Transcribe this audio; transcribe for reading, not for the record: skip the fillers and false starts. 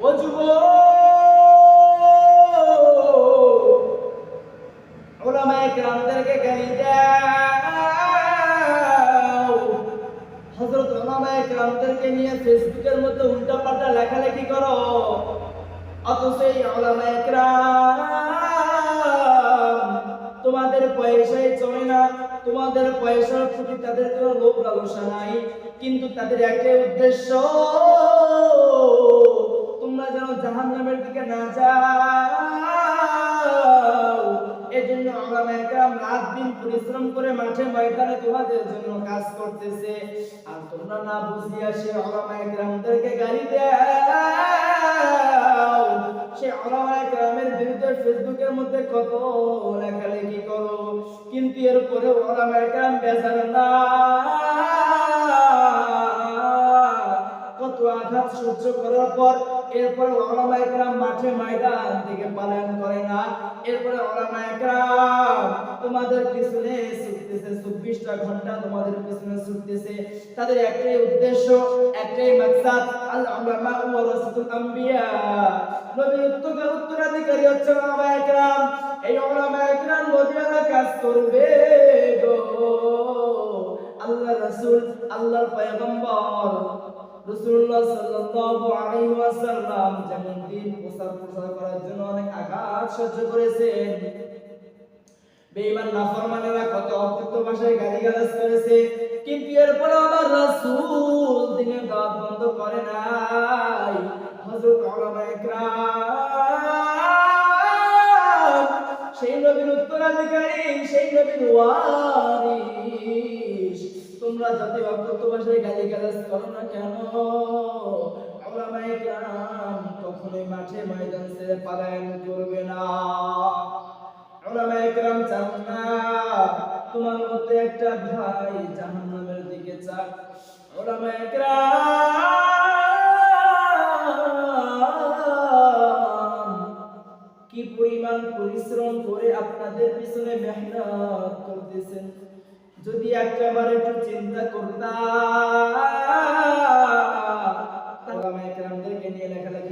ও যুবক, উলামায়ে কেরামদেরকে গালি দাও। হযরত উলামায়ে কেরামদেরকে নিয়ে ফেসবুকের মধ্যে উল্টাপাল্টা লেখালেখি করো, অথচ এই উলামায়ে কেরাম তোমাদের পয়সায় চলে না, তোমাদের পয়সার প্রতি তাদের কোনো লোভ লালসা নাই, কিন্তু তাদের একটাই উদ্দেশ্য, তোমরা যেন জাহান্নামের দিকে না যাও। এজন্য উলামায়ে কেরাম রাত দিন পরিশ্রম করে মাঠে ময়দানে তোমাদের জন্য কাজ করতেছে, আর তোমরা না বুঝিয়া সে উলামায়ে কেরামদেরকে গালি দাও। সে উলামায়ে কেরামের বিরুদ্ধে ফেসবুকের মধ্যে কত লেখালেখি করো, কিন্তু এরপরে উলামায়ে কেরাম বেজার না, কত আঘাত সহ্য করার পর এরপরে উলামায়ে কেরাম মাঠে ময়দান থেকে পলায়ন করে না। এরপরে উলামায়ে কেরাম তোমাদের পিছনে ছুটতেছে, 24টা ঘন্টা তোমাদের পিছনে ছুটতেছে। তাদের একটাই উদ্দেশ্য, একটাই মাকসাদ, আল উলামা ওয়ারাসাতুল আম্বিয়া, নবীর উত্তরাধিকারী হচ্ছে উলামায়ে কেরাম। এই উলামায়ে কেরাম নবীরা কাজ করবে গো। আল্লাহ রাসূল, আল্লাহর পয়গম্বর রাসূলুল্লাহ সাল্লাল্লাহু আলাইহি ওয়াসাল্লাম যেমন দিন প্রচার করার জন্য অনেক আঘাত সহ্য করেছেন, বেঈমান নাফরমানেরা কত অকথ্য ভাষায় গালিগালাজ করেছে, কিন্তু এরপরে আমার রাসূল দিনের দাওয়াত বন্ধ করে নাই। হযরত উলামায়ে কেরাম সেই নবীর উত্তরাধিকারী, সেই নবীর ওয়ারিস, তোমরা যত অকথ্য ভাষায় গালিগালাজ করো না কেন, উলামায়ে কেরাম কখনোই মাঠে ময়দান ছেড়ে পলায়ন করবে না। উলামায়ে কেরাম চান না তোমার মধ্যে একটা ভাই জাহান্নামের দিকে যাক। উলামায়ে কেরাম কি পরিমাণ পরিশ্রম করে আপনাদের পিছনে মেহনত করতেছেন, যদি একবার একটু চিন্তা করতাম। উলামায়ে কেরামদেরকে নিয়ে লেখালেখি